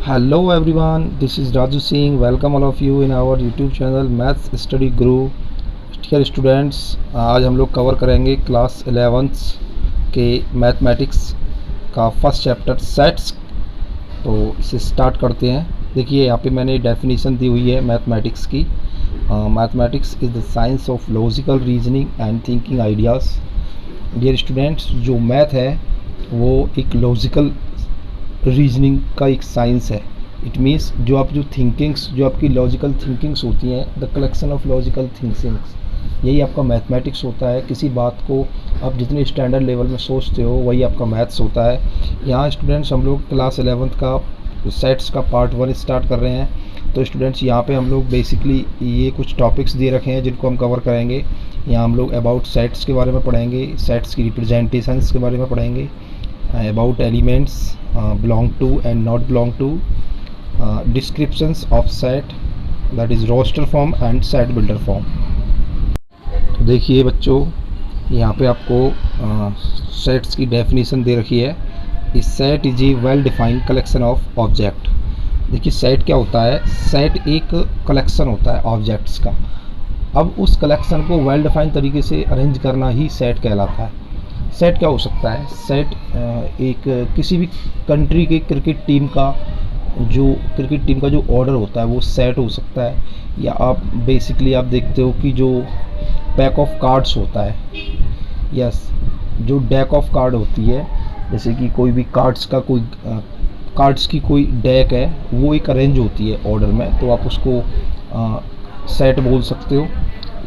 Hello everyone, this is Raju Singh. Welcome all of you in our YouTube channel Maths Study Guru. Dear students, आज हम लोग cover करेंगे class 11th के mathematics का first chapter sets. तो इसे start करते हैं। देखिए यहाँ पे मैंने डेफिनेशन दी हुई है मैथमेटिक्स की। Mathematics is the science of logical reasoning and thinking ideas. Dear students, जो मैथ है वो एक लॉजिकल रीजनिंग का एक साइंस है। इट मीन्स जो आपकी लॉजिकल थिंकिंग्स होती हैं, the collection of logical thinkings, यही आपका मैथमेटिक्स होता है। किसी बात को आप जितने स्टैंडर्ड लेवल में सोचते हो वही आपका मैथ्स होता है। यहाँ स्टूडेंट्स हम लोग क्लास 11th का सेट्स का पार्ट 1 स्टार्ट कर रहे हैं। तो स्टूडेंट्स यहाँ पे हम लोग बेसिकली ये कुछ टॉपिक्स दे रखे हैं जिनको हम कवर करेंगे। यहाँ हम लोग अबाउट सेट्स के बारे में पढ़ेंगे, सेट्स की रिप्रेजेंटेशंस के बारे में पढ़ेंगे, about elements belong to and not belong to, descriptions of set, that is roster form and set builder form। तो देखिए बच्चों, यहाँ पे आपको सेट्स की डेफिनेशन दे रखी है। इस set is a well defined collection of object. देखिए सेट क्या होता है? सेट एक कलेक्शन होता है ऑब्जेक्ट्स का। अब उस कलेक्शन को वेल डिफाइंड तरीके से अरेंज करना ही सेट कहलाता है। सेट क्या हो सकता है? सेट एक किसी भी कंट्री के क्रिकेट टीम का जो ऑर्डर होता है वो सेट हो सकता है। या आप बेसिकली आप देखते हो कि जो पैक ऑफ कार्ड्स होता है, यस, जो डेक ऑफ कार्ड होती है, जैसे कि कोई भी कार्ड्स की कोई डेक है, वो एक अरेंज होती है ऑर्डर में, तो आप उसको सेट बोल सकते हो।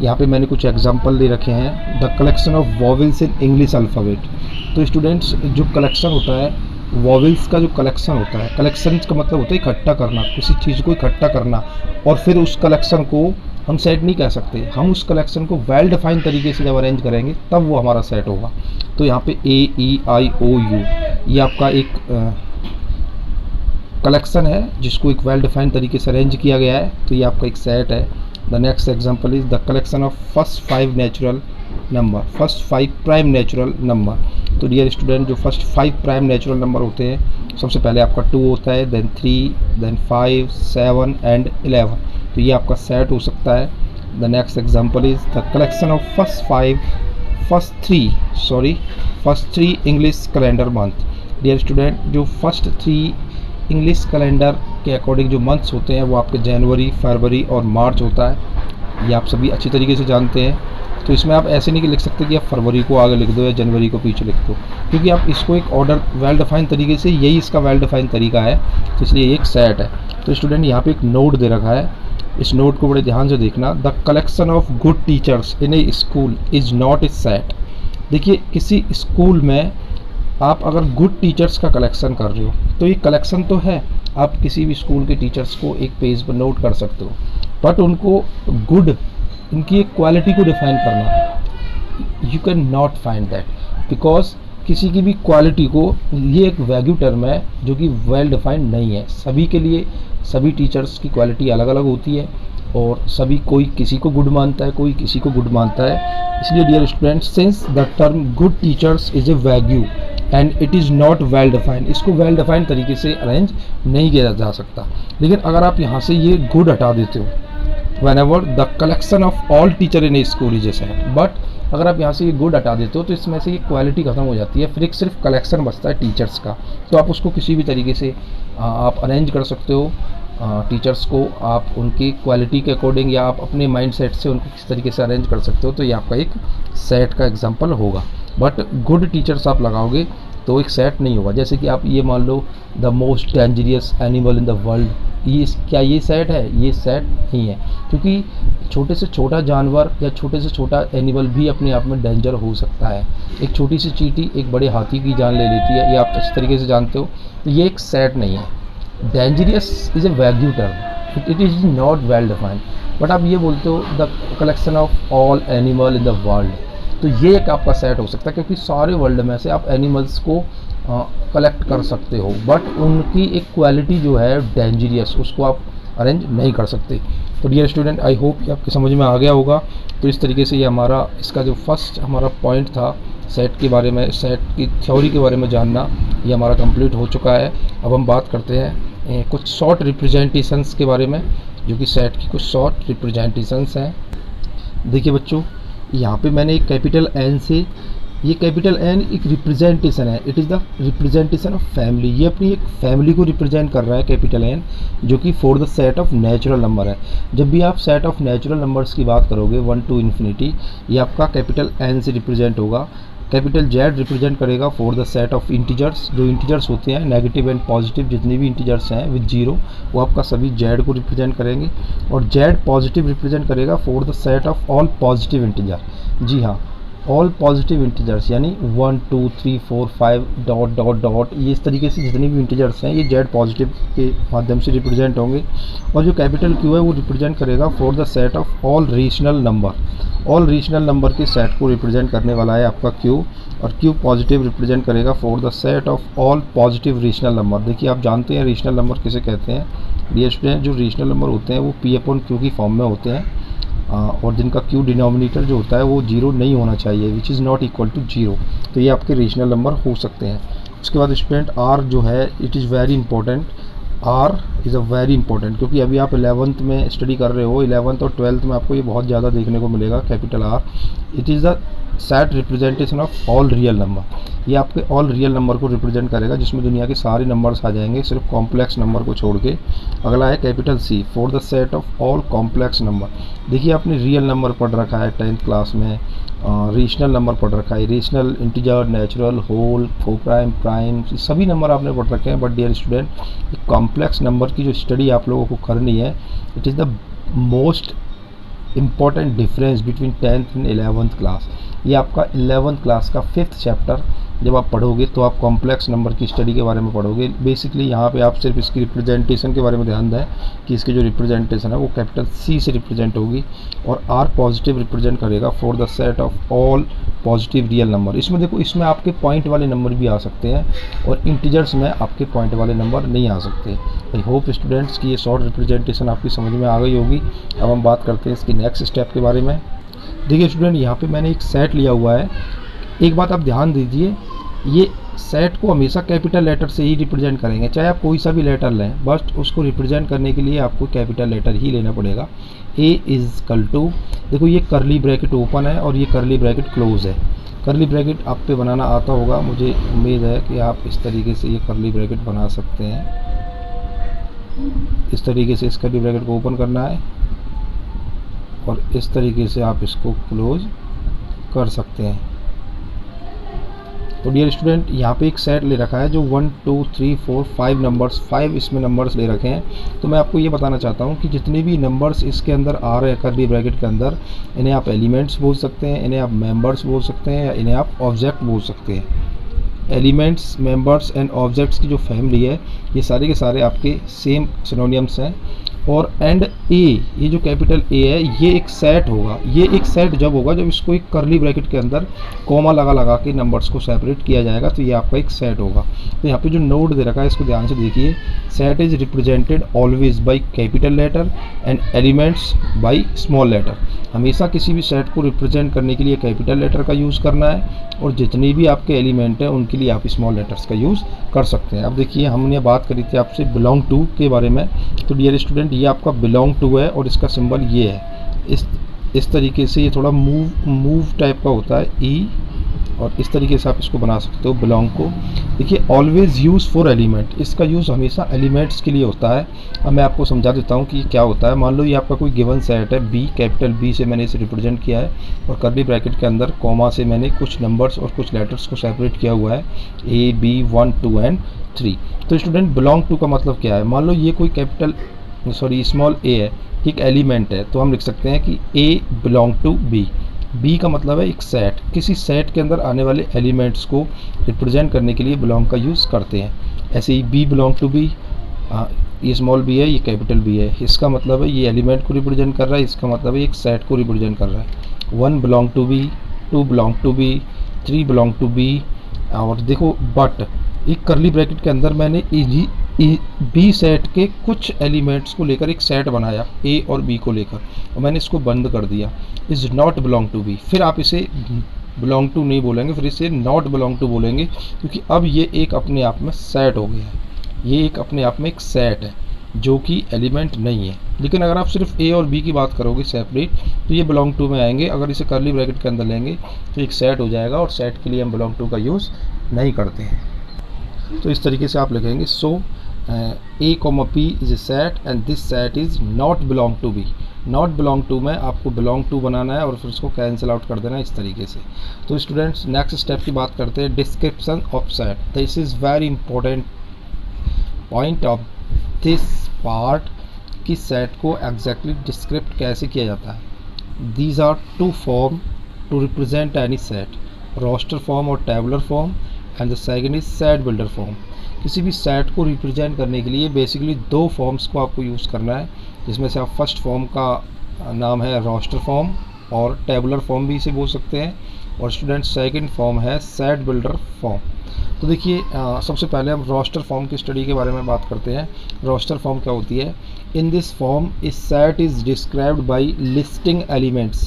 यहाँ पे मैंने कुछ एग्जांपल दे रखे हैं। The collection of vowels in English alphabet. तो स्टूडेंट्स, जो कलेक्शन होता है वॉवेल्स का, जो कलेक्शन होता है, कलेक्शन का मतलब होता है इकट्ठा करना, किसी चीज़ को इकट्ठा करना, और फिर उस कलेक्शन को हम सेट नहीं कह सकते। हम उस कलेक्शन को वेल डिफाइंड तरीके से जब अरेंज करेंगे तब वो हमारा सेट होगा। तो यहाँ पे AEIOU ये आपका एक कलेक्शन है जिसको एक वेल डिफाइंड तरीके से अरेंज किया गया है, तो ये आपका एक सेट है। The next example is the collection of first 5 natural prime natural number। तो डियर स्टूडेंट, जो फर्स्ट 5 प्राइम नेचुरल नंबर होते हैं, सबसे पहले आपका 2 होता है, देन 3, देन 5, 7 एंड 11। तो ये आपका सेट हो सकता है। The next example is the collection of first three English calendar month. Dear student, जो फर्स्ट 3 इंग्लिश कैलेंडर के अकॉर्डिंग जो मंथ्स होते हैं वो आपके जनवरी, फरवरी और मार्च होता है। ये आप सभी अच्छी तरीके से जानते हैं। तो इसमें आप ऐसे नहीं लिख सकते कि आप फरवरी को आगे लिख दो या जनवरी को पीछे लिख दो, क्योंकि आप इसको एक ऑर्डर वेल डिफाइंड तरीके से, यही इसका वेल डिफाइंड तरीका है, तो इसलिए ये एक सेट है। तो स्टूडेंट यहाँ पे एक नोट दे रखा है, इस नोट को बड़े ध्यान से देखना। The collection of good teachers in A school is not a set. देखिए, किसी स्कूल में आप अगर गुड टीचर्स का कलेक्शन कर रहे हो तो ये कलेक्शन तो है, आप किसी भी स्कूल के टीचर्स को एक पेज पर नोट कर सकते हो, बट उनको गुड, इनकी एक क्वालिटी को डिफाइन करना, you can not find that, because किसी की भी क्वालिटी को, ये एक वैल्यू टर्म है जो कि वेल डिफाइंड नहीं है। सभी के लिए सभी टीचर्स की क्वालिटी अलग अलग होती है, और सभी, कोई किसी को गुड मानता है, कोई किसी को गुड मानता है। इसलिए dear students, since the term good teachers is a value and it is not well defined, इसको वेल डिफाइंड तरीके से अरेंज नहीं किया जा सकता। लेकिन अगर आप यहाँ से ये गुड हटा देते हो, when ever the collection of all teacher in A school is a set, but अगर आप यहाँ से ये गुड हटा देते हो तो इसमें से ये क्वालिटी खत्म हो जाती है, फिर एक सिर्फ कलेक्शन बचता है टीचर्स का। तो आप उसको किसी भी तरीके से आप अरेंज कर सकते हो। टीचर्स को आप उनकी क्वालिटी के अकॉर्डिंग या आप अपने माइंड सेट से उनको किस तरीके से अरेंज कर सकते हो, तो ये आपका एक सेट का एग्जांपल होगा। बट गुड टीचर्स आप लगाओगे तो एक सेट नहीं होगा। जैसे कि आप ये मान लो, the most dangerous animal in the world, क्या ये सेट है? ये सेट नहीं है, क्योंकि छोटे से छोटा जानवर या छोटे से छोटा एनिमल भी अपने आप में डेंजर हो सकता है। एक छोटी सी चींटी एक बड़े हाथी की जान ले लेती है, ये आप अच्छी तरीके से जानते हो। तो ये एक सेट नहीं है। Dangerous is a value term, it is not well defined. But आप ये बोलते हो the collection of all animal in the world, तो ये एक आपका सेट हो सकता है, क्योंकि सारे वर्ल्ड में से आप एनिमल्स को कलेक्ट कर सकते हो, बट उनकी एक क्वालिटी जो है डेंजरियस, उसको आप अरेंज नहीं कर सकते। तो डियर स्टूडेंट, आई होप ये आपके समझ में आ गया होगा। तो इस तरीके से ये हमारा, इसका जो फर्स्ट हमारा पॉइंट था सेट के बारे में, सेट की थ्योरी के बारे में जानना, ये हमारा कंप्लीट हो चुका है। अब हम बात करते हैं कुछ शॉर्ट रिप्रेजेंटेशंस के बारे में, जो कि सेट की कुछ शॉर्ट रिप्रेजेंटेशंस हैं। देखिए बच्चों, यहाँ पे मैंने एक कैपिटल एन से, ये कैपिटल एन एक रिप्रेजेंटेशन है, it is the representation of family. ये अपनी एक फैमिली को रिप्रेजेंट कर रहा है कैपिटल एन, जो कि for the set of natural number है। जब भी आप सेट ऑफ नेचुरल नंबर्स की बात करोगे 1 to इन्फिनिटी, ये आपका कैपिटल एन से रिप्रेजेंट होगा। कैपिटल जेड रिप्रेजेंट करेगा for the set of integers, जो इंटीजर्स होते हैं नेगेटिव एंड पॉजिटिव, जितने भी इंटीजर्स हैं विद जीरो, वो आपका सभी जेड को रिप्रेजेंट करेंगे। और जेड पॉजिटिव रिप्रेजेंट करेगा for the set of all positive integer. जी हाँ, ऑल पॉजिटिव इंटीजर्स, यानी 1 2 3 4 5 डॉट डॉट डॉट, ये इस तरीके से जितने भी इंटीजर्स हैं ये जेड पॉजिटिव के माध्यम से रिप्रेजेंट होंगे। और जो कैपिटल क्यू है वो रिप्रेजेंट करेगा for the set of all rational number. All rational number के सेट को रिप्रेजेंट करने वाला है आपका क्यू। और क्यू पॉजिटिव रिप्रेजेंट करेगा for the set of all positive rational number. देखिए, आप जानते हैं रेशनल नंबर किसे कहते हैं। डियर स्टूडेंट, जो रेशनल नंबर होते हैं वो पी अपॉन क्यू की फॉर्म में होते हैं, और जिनका क्यू डिनोमिनेटर जो होता है वो जीरो नहीं होना चाहिए, which is not equal to zero. तो ये आपके रेशनल नंबर हो सकते हैं। उसके बाद स्टूडेंट, आर जो है it is very important. R is a very important, क्योंकि अभी आप 11th में स्टडी कर रहे हो, 11th और 12th में आपको ये बहुत ज़्यादा देखने को मिलेगा capital R. It is the set representation of all real number. ये आपके ऑल रियल नंबर को रिप्रेजेंट करेगा, जिसमें दुनिया के सारे नंबर्स आ जाएंगे सिर्फ कॉम्प्लेक्स नंबर को छोड़ के। अगला है capital C, for the set of all complex number. देखिए, आपने रियल नंबर पढ़ रखा है 10th क्लास में, रेशनल नंबर पढ़ रखा है, rational, integer, natural, whole, coprime, prime, सभी नंबर आपने पढ़ रखे हैं। But dear student, complex number की जो स्टडी आप लोगों को करनी है, it is the most important difference between 10th and 11th class. ये आपका 11th क्लास का 5th चैप्टर जब आप पढ़ोगे तो आप कॉम्प्लेक्स नंबर की स्टडी के बारे में पढ़ोगे। बेसिकली यहाँ पे आप सिर्फ इसकी रिप्रेजेंटेशन के बारे में ध्यान दें कि इसकी जो रिप्रेजेंटेशन है वो कैपिटल सी से रिप्रेजेंट होगी। और आर पॉजिटिव रिप्रेजेंट करेगा for the set of all positive real number. इसमें देखो, इसमें आपके पॉइंट वाले नंबर भी आ सकते हैं और इंटीजर्स में आपके पॉइंट वाले नंबर नहीं आ सकते। आई होप स्टूडेंट्स की ये शॉर्ट रिप्रेजेंटेशन आपकी समझ में आ गई होगी। अब हम बात करते हैं इसकी नेक्स्ट स्टेप के बारे में। देखिए स्टूडेंट, यहाँ पे मैंने एक सेट लिया हुआ है। एक बात आप ध्यान दीजिए, ये सेट को हमेशा कैपिटल लेटर से ही रिप्रेजेंट करेंगे, चाहे आप कोई सा भी लेटर लें, बस उसको रिप्रेजेंट करने के लिए आपको कैपिटल लेटर ही लेना पड़ेगा। ए इज कल टू, देखो ये करली ब्रैकेट ओपन है और ये करली ब्रैकेट क्लोज है। करली ब्रैकेट आप पे बनाना आता होगा, मुझे उम्मीद है कि आप इस तरीके से ये करली ब्रैकेट बना सकते हैं। इस तरीके से इस करली ब्रैकेट को ओपन करना है और इस तरीके से आप इसको क्लोज कर सकते हैं। तो डियर स्टूडेंट, यहाँ पे एक सेट ले रखा है जो 1 2 3 4 5 नंबर्स, 5 इसमें नंबर्स ले रखे हैं। तो मैं आपको ये बताना चाहता हूँ कि जितने भी नंबर्स इसके अंदर आ रहे हैं करली ब्रैकेट के अंदर, इन्हें आप एलिमेंट्स बोल सकते हैं, इन्हें आप मेंबर्स बोल सकते हैं, या इन्हें आप ऑब्जेक्ट बोल सकते हैं। एलिमेंट्स, मेंबर्स एंड ऑब्जेक्ट्स की जो फैमिली है, ये सारे के सारे आपके सेम सिनोनिम्स हैं। और एंड ए, ये जो कैपिटल ए है, ये एक सेट होगा। ये एक सेट जब होगा जब इसको एक करली ब्रैकेट के अंदर कॉमा लगा के नंबर्स को सेपरेट किया जाएगा, तो ये आपका एक सेट होगा। तो यहाँ पे जो नोट दे रखा है इसको ध्यान से देखिए। Set is represented always by capital letter and elements by small letter. हमेशा किसी भी सेट को रिप्रेजेंट करने के लिए कैपिटल लेटर का यूज़ करना है, और जितने भी आपके एलिमेंट हैं उनके लिए आप स्मॉल लेटर्स का यूज़ कर सकते हैं। अब देखिए, हमने बात करी थी आपसे बिलोंग टू के बारे में। तो डियर स्टूडेंट, ये आपका बिलोंग टू है और इसका सिंबल ये है। इस तरीके से ये थोड़ा मूव टाइप का होता है, ई, और इस तरीके से आप इसको बना सकते हो बिलोंग को। देखिए, ऑलवेज यूज़ फॉर एलिमेंट, इसका यूज़ हमेशा एलिमेंट्स के लिए होता है। अब मैं आपको समझा देता हूँ कि क्या होता है। मान लो ये आपका कोई गिवन सेट है बी, कैपिटल बी से मैंने इसे रिप्रेजेंट किया है, और करली ब्रैकेट के अंदर कॉमा से मैंने कुछ नंबर्स और कुछ लेटर्स को सेपरेट किया हुआ है, ए बी 1 2 एंड 3। तो स्टूडेंट, बिलोंग टू का मतलब क्या है। मान लो ये कोई स्मॉल ए है, एक एलिमेंट है, तो हम लिख सकते हैं कि ए बिलोंग टू बी। बी का मतलब है एक सेट, किसी सेट के अंदर आने वाले एलिमेंट्स को रिप्रेजेंट करने के लिए बिलोंग का यूज़ करते हैं। ऐसे ही बी बिलोंग टू बी, ये स्मॉल बी है, ये कैपिटल बी है, इसका मतलब है ये एलिमेंट को रिप्रेजेंट कर रहा है, इसका मतलब है एक सेट को रिप्रेजेंट कर रहा है। 1 belong to B, 2 belong to B, 3 belong to B. और देखो, बट एक करली ब्रैकेट के अंदर मैंने बी सेट के कुछ एलिमेंट्स को लेकर एक सेट बनाया, ए और बी को लेकर, और मैंने इसको बंद कर दिया, is not belong to B. फिर आप इसे बिलोंग टू नहीं बोलेंगे, फिर इसे नॉट बिलोंग टू बोलेंगे, क्योंकि अब ये एक अपने आप में सेट हो गया है। ये एक अपने आप में एक सेट है जो कि एलिमेंट नहीं है। लेकिन अगर आप सिर्फ ए और बी की बात करोगे सेपरेट, तो ये बिलोंग टू में आएंगे। अगर इसे कर्ली ब्रैकेट के अंदर लेंगे तो एक सेट हो जाएगा, और सेट के लिए हम बिलोंग टू का यूज़ नहीं करते हैं। तो इस तरीके से आप लिखेंगे, so A comma P is a set and this set is not belong to B. Not belong to में आपको बिलोंग टू बनाना है और फिर उसको कैंसिल आउट कर देना है इस तरीके से। तो स्टूडेंट्स, नेक्स्ट स्टेप की बात करते हैं, description of set. This is very important point of this part कि सेट को एग्जैक्टली डिस्क्रिप्ट कैसे किया जाता है। These are two form to represent any set, roster form और tabular form, and the second is set builder form. किसी भी set को रिप्रेजेंट करने के लिए बेसिकली दो फॉर्म्स को आपको यूज़ करना है, जिसमें से आप फर्स्ट फॉर्म का नाम है रोस्टर फॉर्म और टेबुलर फॉर्म भी इसे बोल सकते हैं, और स्टूडेंट सेकंड फॉर्म है सेट बिल्डर फॉर्म। तो देखिए, सबसे पहले हम रोस्टर फॉर्म की स्टडी के बारे में बात करते हैं। रोस्टर फॉर्म क्या होती है? इन दिस फॉर्म इस set is described by listing elements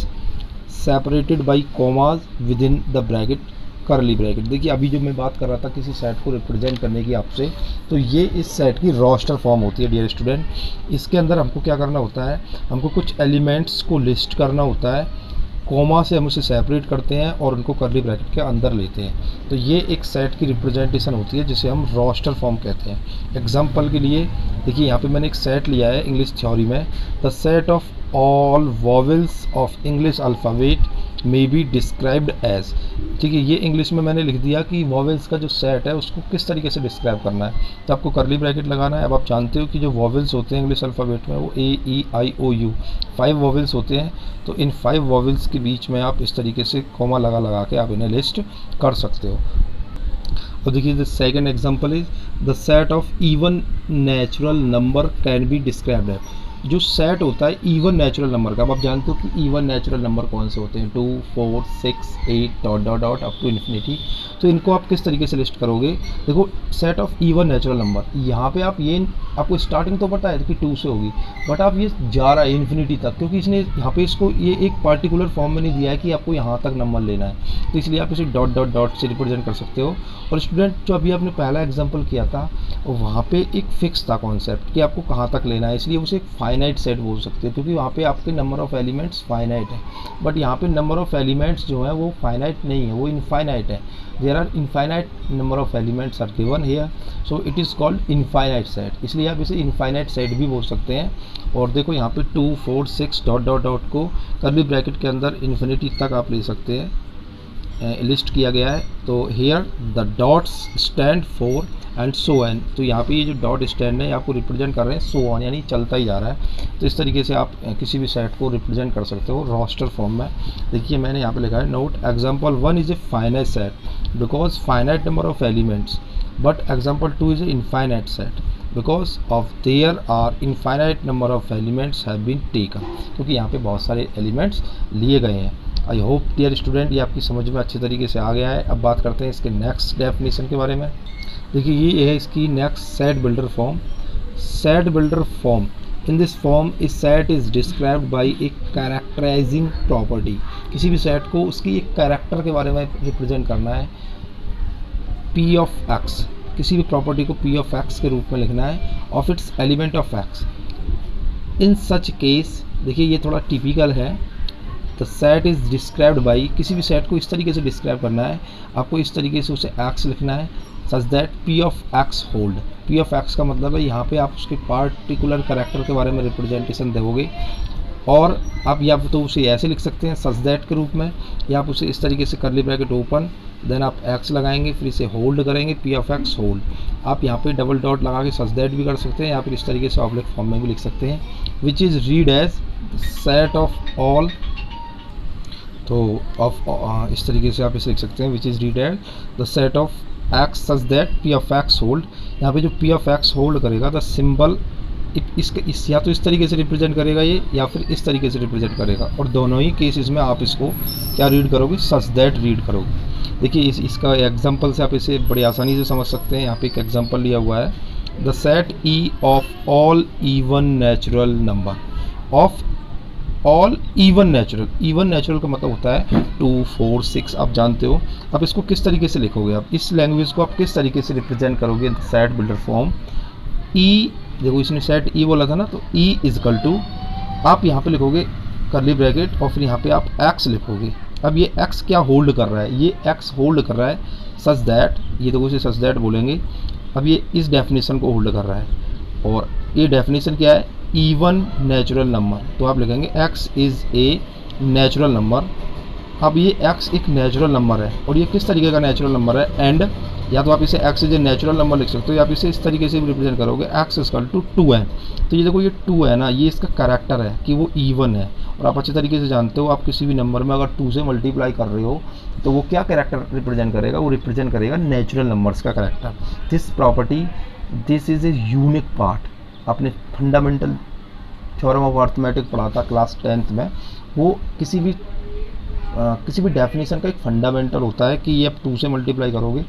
separated by commas with in the bracket curly bracket. देखिए, अभी जो मैं बात कर रहा था किसी सेट को रिप्रेजेंट करने की आपसे, तो ये इस सेट की रोस्टर फॉर्म होती है डियर स्टूडेंट। इसके अंदर हमको क्या करना होता है, हमको कुछ एलिमेंट्स को लिस्ट करना होता है, कॉमा से हम उसे सेपरेट करते हैं और उनको कर्ली ब्रैकेट के अंदर लेते हैं। तो ये एक सेट की रिप्रेजेंटेशन होती है जिसे हम रोस्टर फॉर्म कहते हैं। एग्जांपल के लिए देखिए, यहाँ पे मैंने एक सेट लिया है इंग्लिश थ्योरी में, the set of all vowels of English alphabet may be described as. ठीक है, ये इंग्लिश में मैंने लिख दिया कि वॉवेल्स का जो सेट है उसको किस तरीके से डिस्क्राइब करना है, तो आपको कर्ली ब्रैकेट लगाना है। अब आप जानते हो कि जो वॉवेल्स होते हैं इंग्लिश अल्फ़ाबेट में वो ए ई आई ओ यू 5 वॉवेल्स होते हैं। तो इन 5 वॉवेल्स के बीच में आप इस तरीके से कॉमा लगा के आप इन्हें लिस्ट कर सकते हो। और देखिए, the second example is the set of even natural number can be described है। जो सेट होता है इवन नेचुरल नंबर का, अब आप जानते हो कि इवन नेचुरल नंबर कौन से होते हैं, 2 4 6 8 dot dot dot up to infinity. तो इनको आप किस तरीके से लिस्ट करोगे? देखो, set of even natural number, यहाँ पे आप ये आपको स्टार्टिंग तो पता है कि 2 से होगी, बट आप ये जा रहा है इन्फिनिटी तक, क्योंकि इसने यहाँ पे इसको ये एक पार्टिकुलर फॉर्म में नहीं दिया है कि आपको यहाँ तक नंबर लेना है, तो इसलिए आप इसे डॉट डॉट डॉट से रिप्रेजेंट कर सकते हो। और स्टूडेंट, जो अभी आपने पहला एग्जाम्पल किया था वहाँ पे एक फिक्स था कॉन्सेप्ट कि आपको कहाँ तक लेना है, इसलिए उसे एक फाइनाइट सेट बोल सकते हैं, क्योंकि वहाँ पे आपके नंबर ऑफ एलिमेंट्स फाइनाइट है। बट यहाँ पे नंबर ऑफ एलिमेंट्स जो है वो फाइनाइट नहीं है, वो इनफाइनाइट है। There are infinite number of elements are given here, so it is called infinite set, इसलिए आप इसे इनफाइनाइट सेट भी बोल सकते हैं। और देखो, यहाँ पे 2 4 6 डॉट डॉट डॉट को कर्ली ब्रैकेट के अंदर इन्फिनिटी तक आप ले सकते हैं, लिस्ट किया गया है। तो here the dots stand for and so on. तो यहाँ पे ये जो डॉट स्टैंड है आपको रिप्रेजेंट कर रहे हैं सो ऑन, यानी चलता ही जा रहा है। तो इस तरीके से आप किसी भी सेट को रिप्रेजेंट कर सकते हो रोस्टर फॉर्म में। देखिए, मैंने यहाँ पे लिखा है, note example 1 is a finite set because finite number of elements, but example 2 is a infinite set because of there are infinite number of elements have been taken. क्योंकि यहाँ पे बहुत सारे एलिमेंट्स लिए गए हैं। आई होप डियर स्टूडेंट ये आपकी समझ में अच्छे तरीके से आ गया है। अब बात करते हैं इसके नेक्स्ट डेफिनेशन के बारे में। देखिए, ये है इसकी next set builder form. Set builder form, in this form इस set is described by a characterising property. किसी भी सेट को उसकी एक कैरेक्टर के बारे में रिप्रेजेंट करना है। पी ऑफ एक्स, किसी भी प्रॉपर्टी को पी ऑफ एक्स के रूप में लिखना है, of its element of x. In such case, देखिए ये थोड़ा टिपिकल है, the set is described by, किसी भी सेट को इस तरीके से डिस्क्राइब करना है, आपको इस तरीके से उसे एक्स लिखना है, सच that P of X hold. P of x का मतलब है यहाँ पे आप उसके पार्टिकुलर कैरेक्टर के बारे में रिप्रेजेंटेशन दोगे, और आप या तो उसे ऐसे लिख सकते हैं सच दैट के रूप में, या आप उसे इस तरीके से कर्ली ब्रैकेट ओपन, देन आप एक्स लगाएंगे, फिर इसे होल्ड करेंगे, पी ऑफ एक्स होल्ड। आप यहाँ पे डबल डॉट लगा के सच दैट भी कर सकते हैं, या फिर इस तरीके से ऑब्जेक्ट फॉर्म में भी लिख सकते हैं, which is read as set of all. तो इस तरीके से आप इसे लिख सकते हैं, which is read as the set of X such that P of X hold. यहाँ पे जो पी ऑफ एक्स होल्ड करेगा द सिंबल इस या तो इस तरीके से रिप्रेजेंट करेगा ये, या फिर इस तरीके से रिप्रेजेंट करेगा, और दोनों ही केसेस में आप इसको क्या रीड करोगे, सच दैट रीड करोगे। देखिए, इसका एग्जांपल से आप इसे बड़ी आसानी से समझ सकते हैं। यहाँ पे एक एग्जांपल लिया हुआ है, the set E of all even natural number, of all even natural. Even natural का मतलब होता है 2 4 6, आप जानते हो। अब इसको किस तरीके से लिखोगे, आप इस लैंग्वेज को आप किस तरीके से रिप्रेजेंट करोगे सेट बिल्डर फॉर्म। ई, देखो इसने सेट ई बोला था ना, तो ई इजकल टू आप यहाँ पे लिखोगे करली ब्रैकेट और फिर यहाँ पे आप एक्स लिखोगे। अब ये एक्स क्या होल्ड कर रहा है, ये एक्स होल्ड कर रहा है सच दैट, ये देखो इसे सच दैट बोलेंगे। अब ये इस डेफिनेशन को होल्ड कर रहा है और ये डेफिनेशन क्या है, इवन नेचुरल नंबर, तो आप लिखेंगे x is a natural number. अब ये x एक नेचुरल नंबर है और ये किस तरीके का नेचुरल नंबर है, एंड या तो आप इसे x is a natural number लिख सकते हो या आप इसे इस तरीके से भी रिप्रेजेंट करोगे x इक्वल टू 2n। तो ये देखो ये 2 है ना, ये इसका कैरेक्टर है कि वो इवन है। और आप अच्छे तरीके से जानते हो, आप किसी भी नंबर में अगर 2 से मल्टीप्लाई कर रहे हो तो वो क्या कैरेक्टर रिप्रेजेंट करेगा, वो रिप्रेजेंट करेगा नेचुरल नंबर्स का character. This property, this is a unique part. आपने फंडामेंटल थ्योरम ऑफ अर्थमेटिक पढ़ा था क्लास 10th में, वो किसी भी डेफिनेशन का एक फंडामेंटल होता है कि ये आप 2 से मल्टीप्लाई करोगे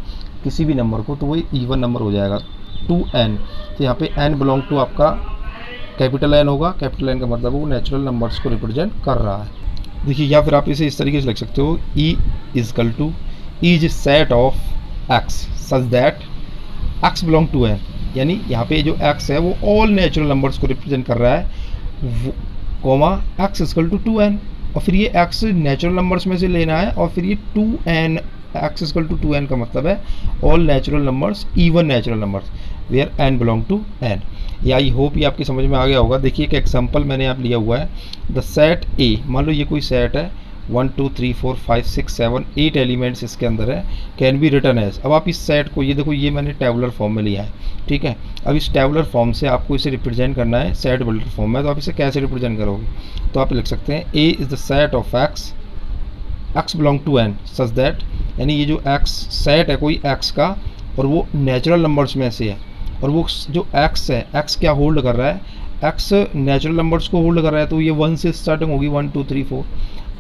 किसी भी नंबर को तो वो इवन नंबर हो जाएगा 2n। तो यहाँ पे n बिलोंग टू आपका कैपिटल N होगा, कैपिटल N का मतलब वो नेचुरल नंबर्स को रिप्रेजेंट कर रहा है। देखिए, या फिर आप इसे इस तरीके से लिख सकते हो, e equal to is set of x such that x belong to n, यानी यहाँ पे जो x है वो ऑल नेचुरल नंबर्स को रिप्रेजेंट कर रहा है, coma x is equal to 2n, और फिर ये x नेचुरल नंबर्स में से लेना है और फिर ये 2n, x equal to 2n का मतलब है all natural numbers even natural numbers where n belong to n। या आई होप ये आपकी समझ में आ गया होगा। देखिए एक एग्जांपल मैंने आप लिया हुआ है, द सेट ए, मान लो ये कोई सेट है 1 2 3 4 5 6 7 8 एलिमेंट्स इसके अंदर है, कैन बी रिटन एज। अब आप इस सेट को, ये देखो ये मैंने टेबुलर फॉर्म में लिया है, ठीक है। अब इस टेबुलर फॉर्म से आपको इसे रिप्रेजेंट करना है सेट बिल्डर फॉर्म में, तो आप इसे कैसे रिप्रेजेंट करोगे, तो आप लिख सकते हैं A is the set of x belong to n such that, यानी ये जो x सेट है कोई x का और वो नेचुरल नंबर्स में से है, और वो जो x है, x क्या होल्ड कर रहा है, x नेचुरल नंबर्स को होल्ड कर रहा है, तो ये 1 से स्टार्टिंग होगी 1 2 3 4।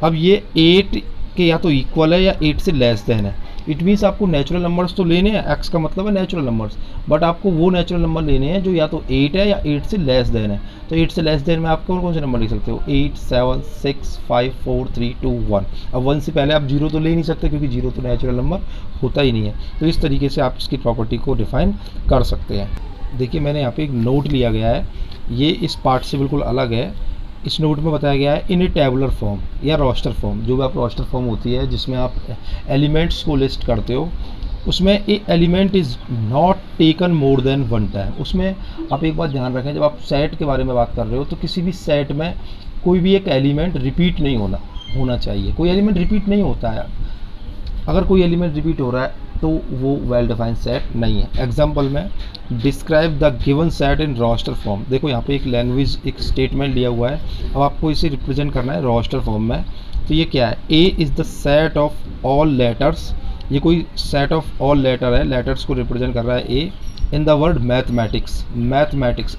अब ये 8 के या तो इक्वल है या 8 से लेस देन है, इट मीन्स आपको नेचुरल नंबर्स तो लेने हैं, x का मतलब है नेचुरल नंबर्स, बट आपको वो नेचुरल नंबर लेने हैं जो या तो 8 है या 8 से लेस देन है। तो 8 से लेस देन में आप कौन से नंबर लिख सकते हो, 8 7 6 5 4 3 2 1। अब 1 से पहले आप 0 तो ले नहीं सकते क्योंकि 0 तो नेचुरल नंबर होता ही नहीं है। तो इस तरीके से आप इसकी प्रॉपर्टी को डिफाइन कर सकते हैं। देखिए मैंने यहाँ पे एक नोट लिया गया है, ये इस पार्ट से बिल्कुल अलग है। इस नोट में बताया गया है इन ए टेबुलर फॉर्म या रोस्टर फॉर्म, जो भी आप रोस्टर फॉर्म होती है जिसमें आप एलिमेंट्स को लिस्ट करते हो, उसमें a element is not taken more than 1 time. उसमें आप एक बात ध्यान रखें, जब आप सेट के बारे में बात कर रहे हो तो किसी भी सेट में कोई भी एक एलिमेंट रिपीट नहीं होना चाहिए। कोई एलिमेंट रिपीट नहीं होता है, अगर कोई एलिमेंट रिपीट हो रहा है तो वो वेल डिफाइंड सेट नहीं है। एग्जाम्पल में describe the given set in roster form, देखो यहाँ पे एक लैंग्वेज एक स्टेटमेंट लिया हुआ है, अब आपको इसे रिप्रेजेंट करना है रोस्टर फॉर्म में। तो ये क्या है, A is the set of all letters, ये कोई सेट ऑफ ऑल लेटर है, लेटर्स को रिप्रेजेंट कर रहा है A. In the word mathematics, mathematics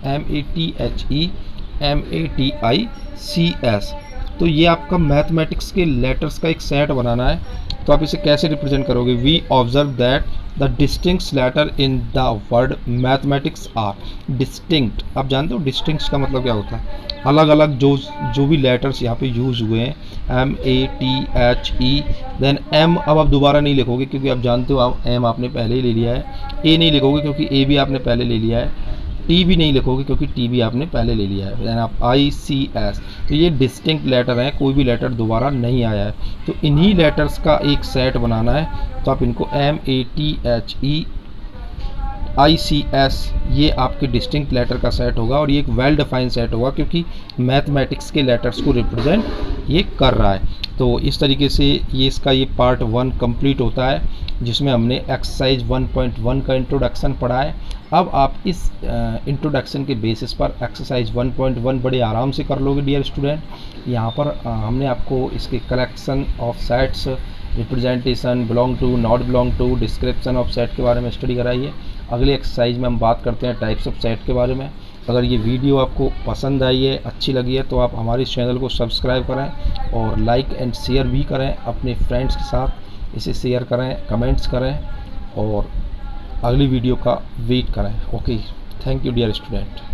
MATHEMATICS, तो ये आपका मैथमेटिक्स के लेटर्स का एक सेट बनाना है। तो आप इसे कैसे रिप्रेजेंट करोगे, we observe that the distinct letter in the word mathematics are distinct. आप जानते हो डिस्टिंक्ट का मतलब क्या होता है, अलग अलग जो भी लेटर्स यहाँ पे यूज़ हुए हैं, MATHE देन M। अब आप दोबारा नहीं लिखोगे क्योंकि आप जानते हो आप M आपने पहले ही ले लिया है, A नहीं लिखोगे क्योंकि A भी आपने पहले ले लिया है, T भी नहीं लिखोगे क्योंकि T भी आपने पहले ले लिया है, देन आप ICS। तो ये डिस्टिंक्ट लेटर हैं, कोई भी लेटर दोबारा नहीं आया है, तो इन्हीं लेटर्स का एक सेट बनाना है। तो आप इनको MATHEICS, ये आपके डिस्टिंक्ट लेटर का सेट होगा और ये एक वेल डिफाइंड सेट होगा क्योंकि मैथमेटिक्स के लेटर्स को रिप्रेजेंट ये कर रहा है। तो इस तरीके से ये इसका ये पार्ट 1 कंप्लीट होता है, जिसमें हमने एक्सरसाइज 1.1 का इंट्रोडक्शन पढ़ा है। अब आप इस इंट्रोडक्शन के बेसिस पर एक्सरसाइज 1.1 बड़े आराम से कर लोगे डियर स्टूडेंट। यहाँ पर हमने आपको इसके collection of sets, representation, belong to, not belong to, description of set के बारे में स्टडी कराई है। अगले एक्सरसाइज में हम बात करते हैं टाइप्स ऑफ सेट के बारे में। अगर ये वीडियो आपको पसंद आई है, अच्छी लगी है, तो आप हमारे इस चैनल को सब्सक्राइब करें और लाइक एंड शेयर भी करें अपने फ्रेंड्स के साथ, इसे शेयर करें, कमेंट्स करें और अगली वीडियो का वेट करें। Okay, thank you dear student.